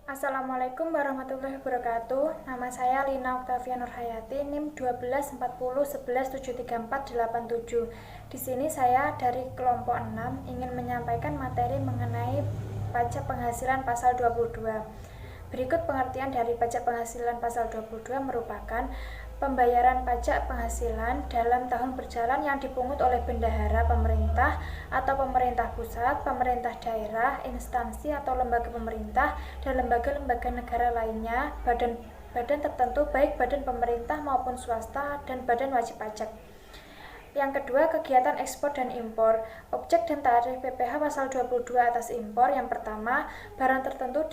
Assalamualaikum warahmatullahi wabarakatuh. Nama saya Lina Oktavia Nurhayati, NIM 124011734887. Di sini saya dari kelompok 6 ingin menyampaikan materi mengenai pajak penghasilan pasal 22. Berikut pengertian dari pajak penghasilan pasal 22 merupakan pembayaran pajak penghasilan dalam tahun berjalan yang dipungut oleh bendahara pemerintah atau pemerintah pusat, pemerintah daerah, instansi atau lembaga pemerintah, dan lembaga-lembaga negara lainnya, badan tertentu baik badan pemerintah maupun swasta, dan badan wajib pajak. Yang kedua, kegiatan ekspor dan impor. Objek dan tarif PPh pasal 22 atas impor. Yang pertama, barang tertentu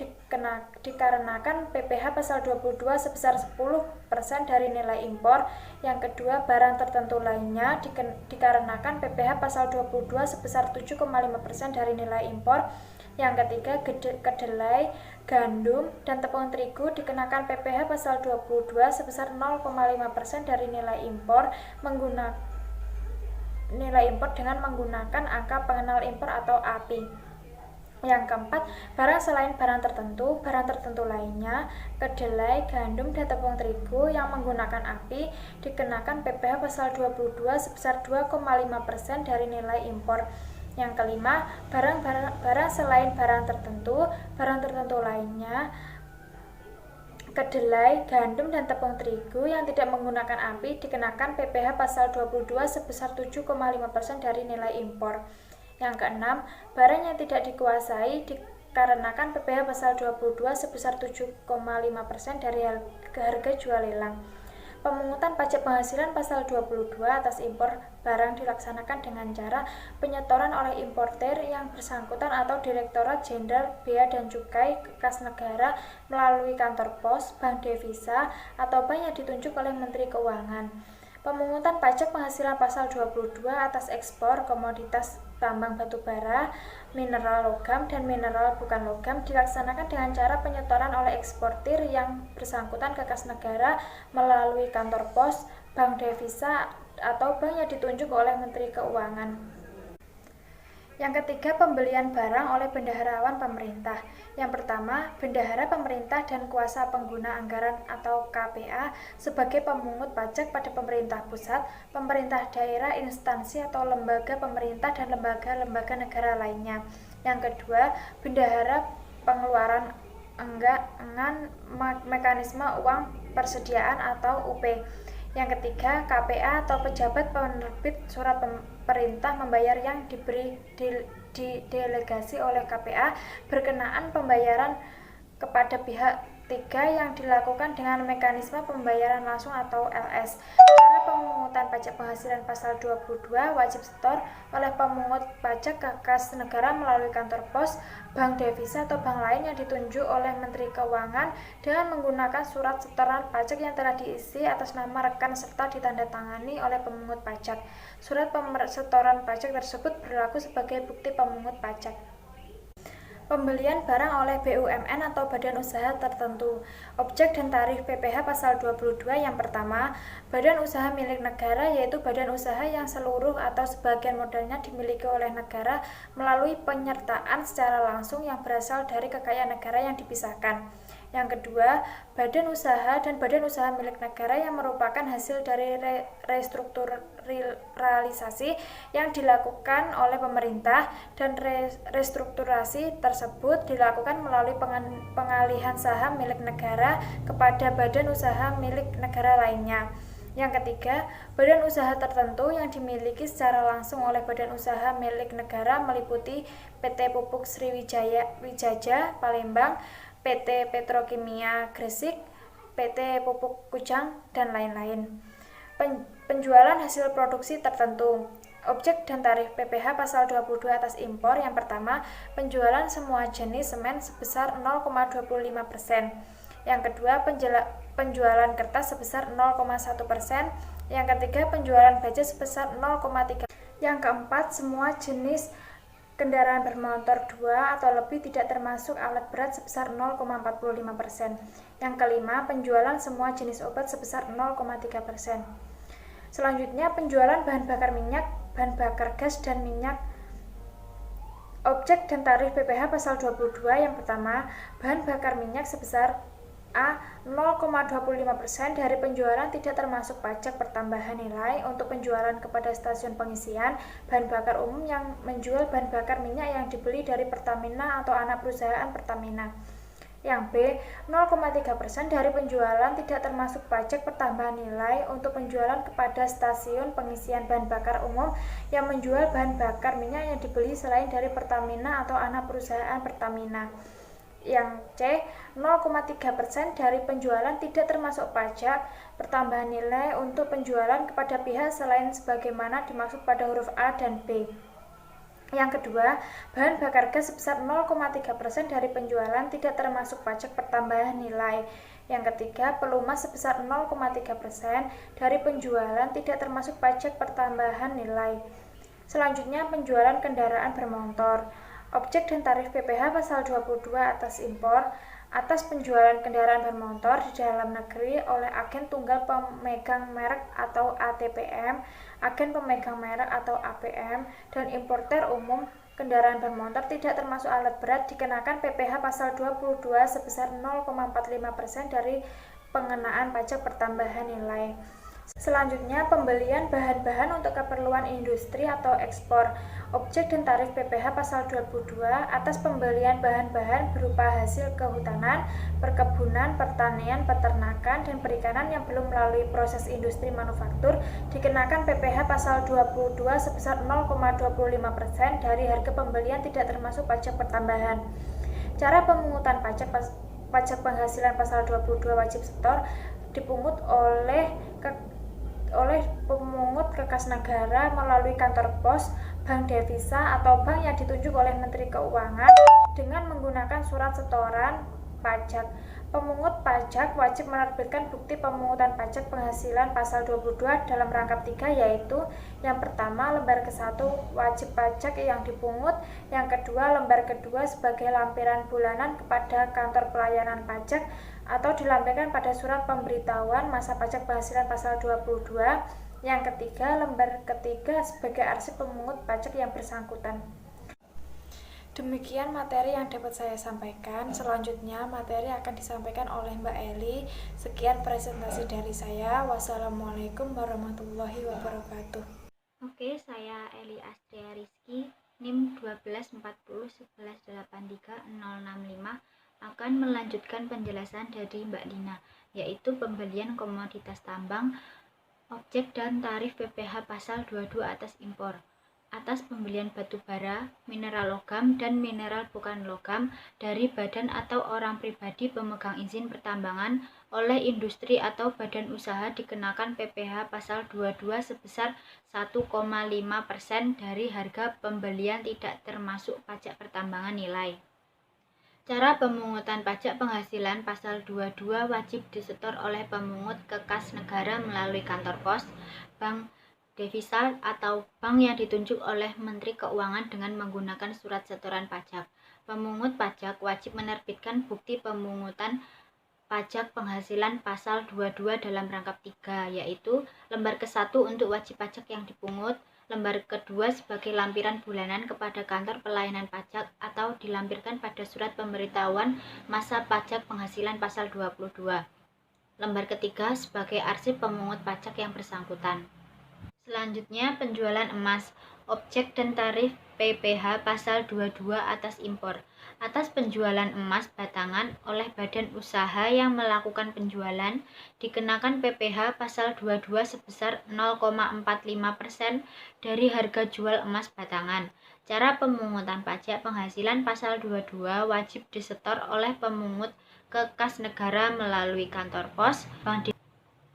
dikarenakan PPh pasal 22 sebesar 10% dari nilai impor. Yang kedua, barang tertentu lainnya dikarenakan PPh pasal 22 sebesar 7,5% dari nilai impor. Yang ketiga, kedelai, gandum, dan tepung terigu dikenakan PPh pasal 22 sebesar 0,5% dari nilai impor dengan menggunakan angka pengenal impor atau API. Yang keempat, barang selain barang tertentu lainnya, kedelai, gandum, dan tepung terigu yang menggunakan API dikenakan PPh pasal 22 sebesar 2,5% dari nilai impor. Yang kelima, barang selain barang tertentu lainnya, kedelai, gandum, dan tepung terigu yang tidak menggunakan API dikenakan PPh pasal 22 sebesar 7,5% dari nilai impor. Yang keenam, barang yang tidak dikuasai dikarenakan PPh pasal 22 sebesar 7,5% dari harga jual lelang. Pemungutan pajak penghasilan pasal 22 atas impor barang dilaksanakan dengan cara penyetoran oleh importer yang bersangkutan atau Direktorat Jenderal Bea dan Cukai ke kas negara melalui kantor pos, bank devisa, atau bank yang ditunjuk oleh Menteri Keuangan. Pemungutan pajak penghasilan pasal 22 atas ekspor komoditas tambang batu bara, mineral logam, dan mineral bukan logam dilaksanakan dengan cara penyetoran oleh eksportir yang bersangkutan ke kas negara melalui kantor pos, bank devisa, atau bank yang ditunjuk oleh Menteri Keuangan. Yang ketiga, pembelian barang oleh bendaharawan pemerintah. Yang pertama, bendahara pemerintah dan kuasa pengguna anggaran atau KPA sebagai pemungut pajak pada pemerintah pusat, pemerintah daerah, instansi atau lembaga pemerintah, dan lembaga-lembaga negara lainnya. Yang kedua, bendahara pengeluaran anggaran mekanisme uang persediaan atau UP. Yang ketiga, KPA atau pejabat penerbit surat perintah membayar yang diberi delegasi oleh KPA berkenaan pembayaran kepada pihak tiga yang dilakukan dengan mekanisme pembayaran langsung atau LS. Cara pemungutan pajak penghasilan pasal 22 wajib setor oleh pemungut pajak ke kas negara melalui kantor pos, bank devisa, atau bank lain yang ditunjuk oleh Menteri Keuangan dengan menggunakan surat setoran pajak yang telah diisi atas nama rekan serta ditandatangani oleh pemungut pajak. Surat setoran pajak tersebut berlaku sebagai bukti pemungut pajak. Pembelian barang oleh BUMN atau badan usaha tertentu. Objek dan tarif PPh pasal 22. Yang pertama, badan usaha milik negara yaitu badan usaha yang seluruh atau sebagian modalnya dimiliki oleh negara melalui penyertaan secara langsung yang berasal dari kekayaan negara yang dipisahkan. Yang kedua, badan usaha dan badan usaha milik negara yang merupakan hasil dari restrukturalisasi yang dilakukan oleh pemerintah, dan restrukturasi tersebut dilakukan melalui pengalihan saham milik negara kepada badan usaha milik negara lainnya. Yang ketiga, badan usaha tertentu yang dimiliki secara langsung oleh badan usaha milik negara meliputi PT Pupuk Sriwijaya Palembang, PT Petrokimia Gresik, PT Pupuk Kujang, dan lain-lain. Penjualan hasil produksi tertentu. Objek dan tarif PPh pasal 22 atas impor. Yang pertama, penjualan semua jenis semen sebesar 0,25%. Yang kedua, penjualan kertas sebesar 0,1%. Yang ketiga, penjualan baja sebesar 0,3%. Yang keempat, semua jenis kendaraan bermotor 2 atau lebih tidak termasuk alat berat sebesar 0,45%. Yang kelima, penjualan semua jenis obat sebesar 0,3%. Selanjutnya, penjualan bahan bakar minyak, bahan bakar gas, dan minyak Objek dan tarif PPh pasal 22 yang pertama, bahan bakar minyak sebesar A 0,25% dari penjualan tidak termasuk pajak pertambahan nilai untuk penjualan kepada stasiun pengisian bahan bakar umum yang menjual bahan bakar minyak yang dibeli dari Pertamina atau anak perusahaan Pertamina. Yang B, 0,3% dari penjualan tidak termasuk pajak pertambahan nilai untuk penjualan kepada stasiun pengisian bahan bakar umum yang menjual bahan bakar minyak yang dibeli selain dari Pertamina atau anak perusahaan Pertamina. Yang C, 0,3% dari penjualan tidak termasuk pajak pertambahan nilai untuk penjualan kepada pihak selain sebagaimana dimaksud pada huruf A dan B. Yang kedua, bahan bakar gas sebesar 0,3% dari penjualan tidak termasuk pajak pertambahan nilai. Yang ketiga, pelumas sebesar 0,3% dari penjualan tidak termasuk pajak pertambahan nilai. Selanjutnya, penjualan kendaraan bermotor. Objek dan tarif PPh pasal 22 atas impor atas penjualan kendaraan bermotor di dalam negeri oleh agen tunggal pemegang merek atau ATPM, agen pemegang merek atau APM, dan importer umum kendaraan bermotor tidak termasuk alat berat dikenakan PPh pasal 22 sebesar 0,45% dari pengenaan pajak pertambahan nilai. Selanjutnya, pembelian bahan-bahan untuk keperluan industri atau ekspor. Objek dan tarif PPh pasal 22 atas pembelian bahan-bahan berupa hasil kehutanan, perkebunan, pertanian, peternakan, dan perikanan yang belum melalui proses industri manufaktur dikenakan PPh pasal 22 sebesar 0,25% dari harga pembelian tidak termasuk pajak pertambahan. Cara pemungutan pajak penghasilan pasal 22 wajib setor dipungut oleh pemungut ke kas negara melalui kantor pos, bank devisa, atau bank yang ditunjuk oleh Menteri Keuangan dengan menggunakan surat setoran pajak. Pemungut pajak wajib menerbitkan bukti pemungutan pajak penghasilan pasal 22 dalam rangkap 3, yaitu yang pertama lembar ke-1 wajib pajak yang dipungut, yang kedua lembar kedua sebagai lampiran bulanan kepada kantor pelayanan pajak atau dilampirkan pada surat pemberitahuan masa pajak penghasilan pasal 22, yang ketiga lembar ketiga sebagai arsip pemungut pajak yang bersangkutan. Demikian materi yang dapat saya sampaikan. Selanjutnya materi akan disampaikan oleh Mbak Eli. Sekian presentasi dari saya. Wassalamualaikum warahmatullahi wabarakatuh. Oke, saya Eli Astria Rizky, NIM 12141183065 akan melanjutkan penjelasan dari Mbak Dina, yaitu pembelian komoditas tambang, objek dan tarif PPh pasal 22 atas impor. Atas pembelian batu bara, mineral logam, dan mineral bukan logam dari badan atau orang pribadi pemegang izin pertambangan oleh industri atau badan usaha dikenakan PPh pasal 22 sebesar 1,5% dari harga pembelian tidak termasuk pajak pertambahan nilai. Cara pemungutan pajak penghasilan pasal 22 wajib disetor oleh pemungut ke kas negara melalui kantor pos, bank devisa, atau bank yang ditunjuk oleh Menteri Keuangan dengan menggunakan surat setoran pajak. Pemungut pajak wajib menerbitkan bukti pemungutan pajak penghasilan pasal 22 dalam rangkap 3, yaitu lembar ke-1 untuk wajib pajak yang dipungut, lembar kedua sebagai lampiran bulanan kepada kantor pelayanan pajak atau dilampirkan pada surat pemberitahuan masa pajak penghasilan pasal 22, lembar ketiga sebagai arsip pemungut pajak yang bersangkutan. Selanjutnya, penjualan emas, objek dan tarif PPh pasal 22 atas impor. Atas penjualan emas batangan oleh badan usaha yang melakukan penjualan dikenakan PPh pasal 22 sebesar 0,45% dari harga jual emas batangan. Cara pemungutan pajak penghasilan pasal 22 wajib disetor oleh pemungut ke kas negara melalui kantor pos, bank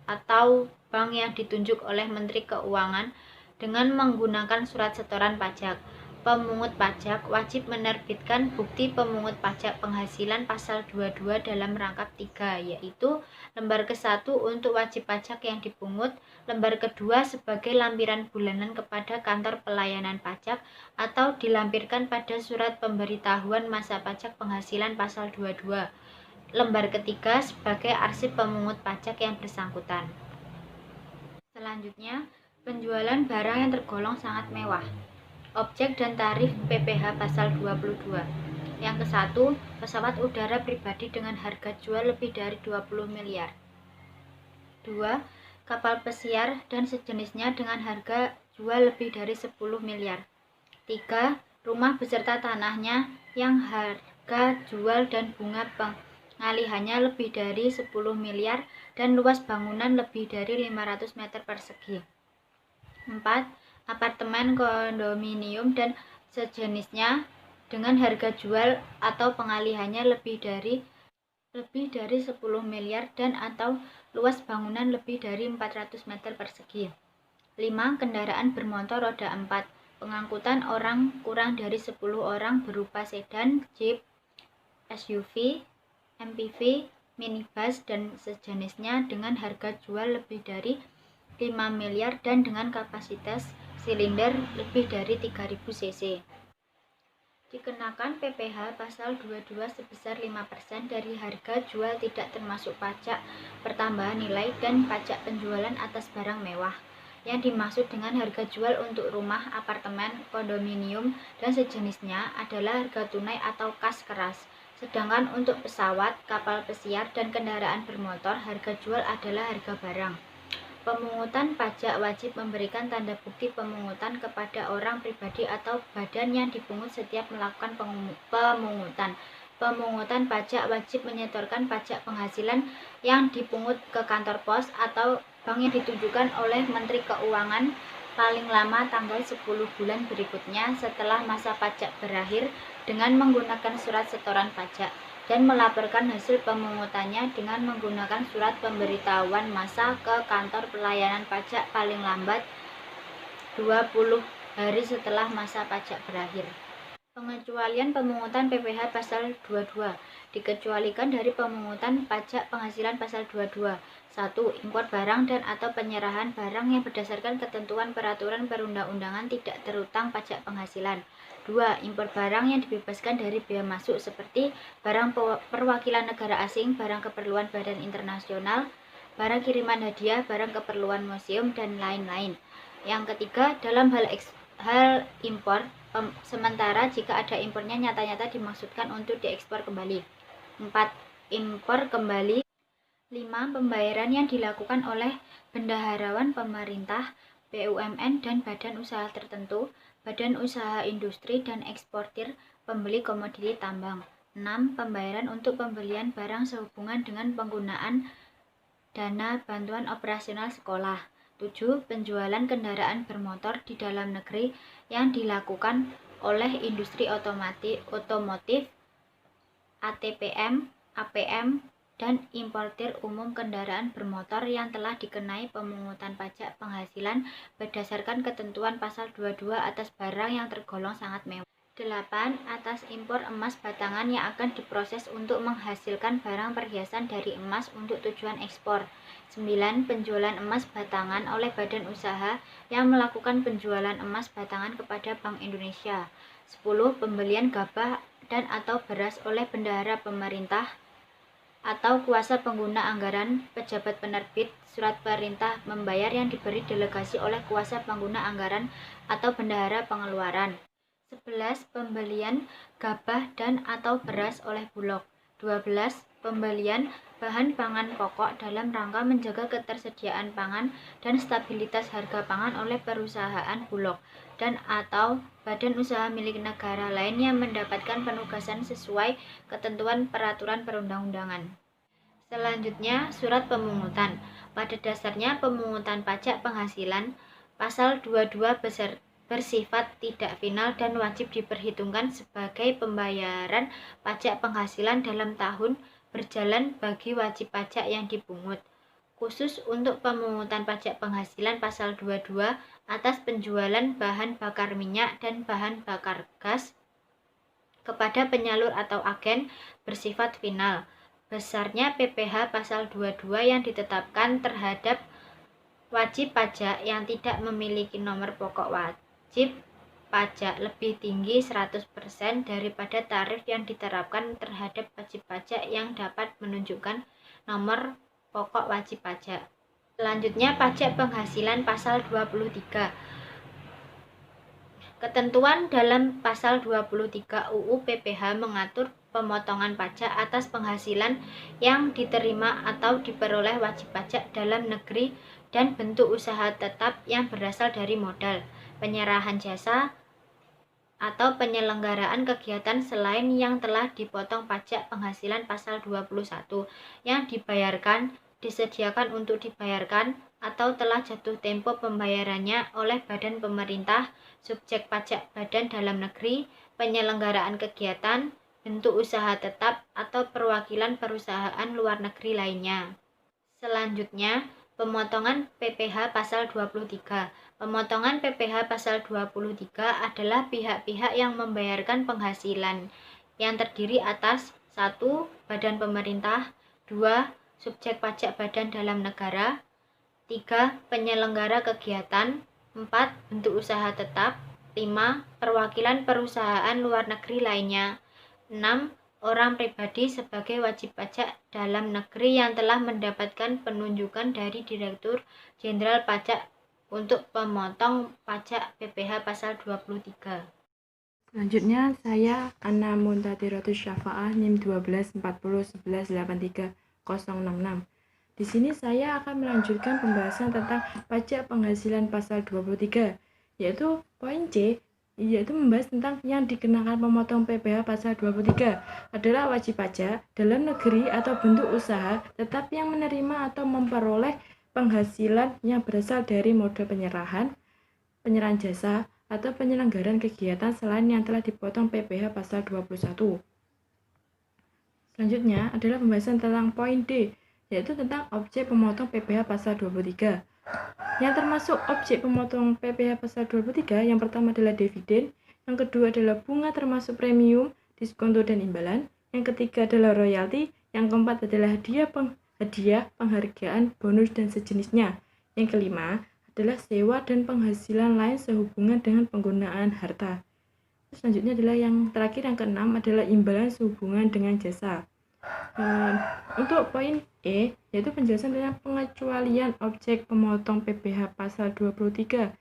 atau bank yang ditunjuk oleh Menteri Keuangan dengan menggunakan surat setoran pajak. Pemungut pajak wajib menerbitkan bukti pemungut pajak penghasilan pasal 22 dalam rangkap 3, yaitu lembar ke-1 untuk wajib pajak yang dipungut, lembar kedua sebagai lampiran bulanan kepada kantor pelayanan pajak atau dilampirkan pada surat pemberitahuan masa pajak penghasilan pasal 22, lembar ketiga sebagai arsip pemungut pajak yang bersangkutan. Selanjutnya, penjualan barang yang tergolong sangat mewah. Objek dan tarif PPh pasal 22. Yang ke-1, pesawat udara pribadi dengan harga jual lebih dari 20 miliar. 2. Kapal pesiar dan sejenisnya dengan harga jual lebih dari 10 miliar. 3. Rumah beserta tanahnya yang harga jual dan bunga pengalihannya lebih dari 10 miliar dan luas bangunan lebih dari 500 meter persegi. 4. Apartemen, kondominium, dan sejenisnya dengan harga jual atau pengalihannya lebih dari 10 miliar dan atau luas bangunan lebih dari 400 meter persegi. 5. Kendaraan bermotor roda 4, pengangkutan orang kurang dari 10 orang berupa sedan, jeep, SUV, MPV, minibus, dan sejenisnya dengan harga jual lebih dari 5 miliar dan dengan kapasitas silinder lebih dari 3000 cc. Dikenakan PPh pasal 22 sebesar 5% dari harga jual tidak termasuk pajak pertambahan nilai dan pajak penjualan atas barang mewah. Yang dimaksud dengan harga jual untuk rumah, apartemen, kondominium, dan sejenisnya adalah harga tunai atau kas keras. Sedangkan untuk pesawat, kapal pesiar, dan kendaraan bermotor, harga jual adalah harga barang. Pemungutan pajak wajib memberikan tanda bukti pemungutan kepada orang pribadi atau badan yang dipungut setiap melakukan pemungutan. Pemungutan pajak wajib menyetorkan pajak penghasilan yang dipungut ke kantor pos atau bank yang ditunjukkan oleh Menteri Keuangan paling lama tanggal 10 bulan berikutnya setelah masa pajak berakhir dengan menggunakan surat setoran pajak, dan melaporkan hasil pemungutannya dengan menggunakan surat pemberitahuan masa ke kantor pelayanan pajak paling lambat 20 hari setelah masa pajak berakhir. Pengecualian pemungutan PPh pasal 22 dikecualikan dari pemungutan pajak penghasilan pasal 22. 1. Impor barang dan atau penyerahan barang yang berdasarkan ketentuan peraturan perundang-undangan tidak terutang pajak penghasilan. 2. Impor barang yang dibebaskan dari bea masuk seperti barang perwakilan negara asing, barang keperluan badan internasional, barang kiriman hadiah, barang keperluan museum, dan lain-lain. Yang ketiga, dalam hal impor, sementara jika ada impornya nyata-nyata dimaksudkan untuk diekspor kembali. 4. Impor kembali. 5. Pembayaran yang dilakukan oleh bendaharawan pemerintah, BUMN, dan badan usaha tertentu, badan usaha industri dan eksportir, pembeli komoditi tambang. 6. Pembayaran untuk pembelian barang sehubungan dengan penggunaan dana bantuan operasional sekolah. 7. Penjualan kendaraan bermotor di dalam negeri yang dilakukan oleh industri otomotif, ATPM, APM, dan importir umum kendaraan bermotor yang telah dikenai pemungutan pajak penghasilan berdasarkan ketentuan pasal 22 atas barang yang tergolong sangat mewah. 8. Atas impor emas batangan yang akan diproses untuk menghasilkan barang perhiasan dari emas untuk tujuan ekspor. 9. Penjualan emas batangan oleh badan usaha yang melakukan penjualan emas batangan kepada Bank Indonesia. 10. Pembelian gabah dan atau beras oleh bendahara pemerintah atau kuasa pengguna anggaran, pejabat penerbit, surat perintah membayar yang diberi delegasi oleh kuasa pengguna anggaran atau bendahara pengeluaran. 11. Pembelian gabah dan atau beras oleh Bulog. 12. Pembelian bahan pangan pokok dalam rangka menjaga ketersediaan pangan dan stabilitas harga pangan oleh perusahaan Bulog dan atau badan usaha milik negara lain yang mendapatkan penugasan sesuai ketentuan peraturan perundang-undangan. Selanjutnya, surat pemungutan. Pada dasarnya, pemungutan pajak penghasilan pasal 22 bersifat tidak final dan wajib diperhitungkan sebagai pembayaran pajak penghasilan dalam tahun berjalan bagi wajib pajak yang dipungut. Khusus untuk pemungutan pajak penghasilan pasal 22 atas penjualan bahan bakar minyak dan bahan bakar gas kepada penyalur atau agen bersifat final. Besarnya PPh pasal 22 yang ditetapkan terhadap wajib pajak yang tidak memiliki nomor pokok wajib pajak lebih tinggi 100% daripada tarif yang diterapkan terhadap wajib pajak yang dapat menunjukkan nomor pokok wajib pajak. Selanjutnya, pajak penghasilan pasal 23. Ketentuan dalam pasal 23 UU PPH mengatur pemotongan pajak atas penghasilan yang diterima atau diperoleh wajib pajak dalam negeri dan bentuk usaha tetap yang berasal dari modal, penyerahan jasa, atau penyelenggaraan kegiatan selain yang telah dipotong pajak penghasilan pasal 21 yang dibayarkan, disediakan untuk dibayarkan, atau telah jatuh tempo pembayarannya oleh badan pemerintah, subjek pajak badan dalam negeri, penyelenggaraan kegiatan, bentuk usaha tetap, atau perwakilan perusahaan luar negeri lainnya. Selanjutnya, pemotongan PPh pasal 23. Pemotongan PPh pasal 23 adalah pihak-pihak yang membayarkan penghasilan yang terdiri atas 1. Badan pemerintah, 2. Subjek pajak badan dalam negara, 3. Penyelenggara kegiatan, 4. Bentuk usaha tetap, 5. Perwakilan perusahaan luar negeri lainnya, 6. Orang pribadi sebagai wajib pajak dalam negeri yang telah mendapatkan penunjukan dari Direktur Jenderal Pajak untuk pemotong pajak PPh pasal 23. Selanjutnya, saya Anna Muntadirotus Syafa'ah NIM 124011830066. Di sini saya akan melanjutkan pembahasan tentang pajak penghasilan pasal 23, yaitu poin C, yaitu membahas tentang yang dikenakan pemotong PPh pasal 23 adalah wajib pajak dalam negeri atau bentuk usaha tetap yang menerima atau memperoleh penghasilan yang berasal dari modal penyerahan jasa, atau penyelenggaraan kegiatan selain yang telah dipotong PPh pasal 21. Selanjutnya adalah pembahasan tentang poin D, yaitu tentang objek pemotong PPh pasal 23. Yang termasuk objek pemotong PPh pasal 23 yang pertama adalah dividen, yang kedua adalah bunga termasuk premium, diskonto dan imbalan, yang ketiga adalah royalti, yang keempat adalah hadiah, penghargaan, bonus dan sejenisnya. Yang kelima adalah sewa dan penghasilan lain sehubungan dengan penggunaan harta. Selanjutnya adalah yang terakhir, yang keenam adalah imbalan sehubungan dengan jasa. Untuk poin E, yaitu penjelasan tentang pengecualian objek pemotong PPh pasal 23.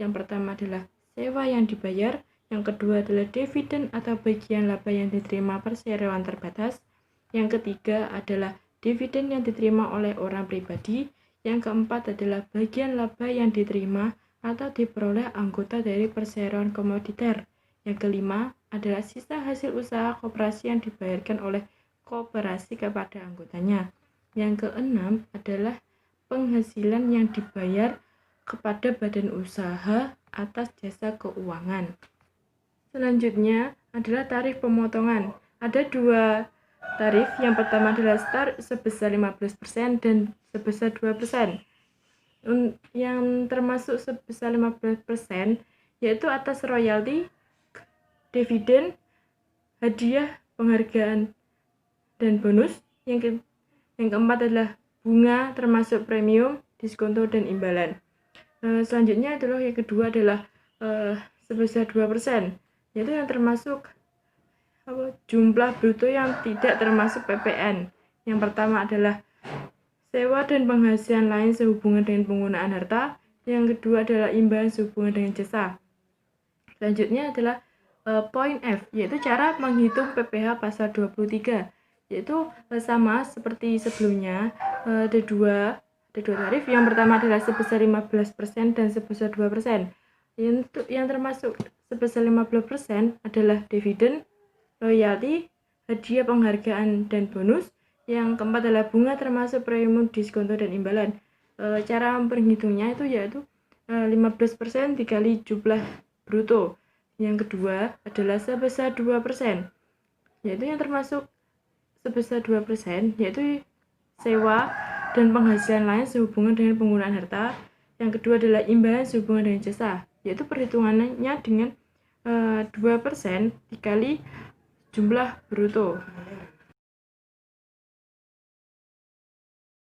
Yang pertama adalah sewa yang dibayar, yang kedua adalah dividen atau bagian laba yang diterima perseroan terbatas, yang ketiga adalah dividen yang diterima oleh orang pribadi, yang keempat adalah bagian laba yang diterima atau diperoleh anggota dari perseroan komoditer, yang kelima adalah sisa hasil usaha koperasi yang dibayarkan oleh koperasi kepada anggotanya. Yang keenam adalah penghasilan yang dibayar kepada badan usaha atas jasa keuangan. Selanjutnya adalah tarif pemotongan. Ada dua tarif, yang pertama adalah start sebesar 15% dan sebesar 2%. Yang termasuk sebesar 15% yaitu atas royalti, dividen, hadiah, penghargaan, dan bonus. Yang keempat adalah bunga termasuk premium, diskonto, dan imbalan. Selanjutnya adalah yang kedua adalah sebesar 2%, yaitu yang termasuk jumlah bruto yang tidak termasuk PPN. Yang pertama adalah sewa dan penghasilan lain sehubungan dengan penggunaan harta. Yang kedua adalah imbalan sehubungan dengan jasa. Selanjutnya adalah poin F, yaitu cara menghitung PPh pasal 23. Yaitu sama seperti sebelumnya, ada dua tarif. Yang pertama adalah sebesar 15% dan sebesar 2%. Yang termasuk sebesar 15% adalah dividen, royalti, hadiah, penghargaan, dan bonus. Yang keempat adalah bunga termasuk premium, diskonto, dan imbalan. Cara perhitungnya yaitu 15% dikali jumlah bruto. Yang kedua adalah sebesar 2%, yaitu yang termasuk sebesar 2%, yaitu sewa dan penghasilan lain sehubungan dengan penggunaan harta. Yang kedua adalah imbalan sehubungan dengan jasa, yaitu perhitungannya dengan 2% dikali jumlah bruto.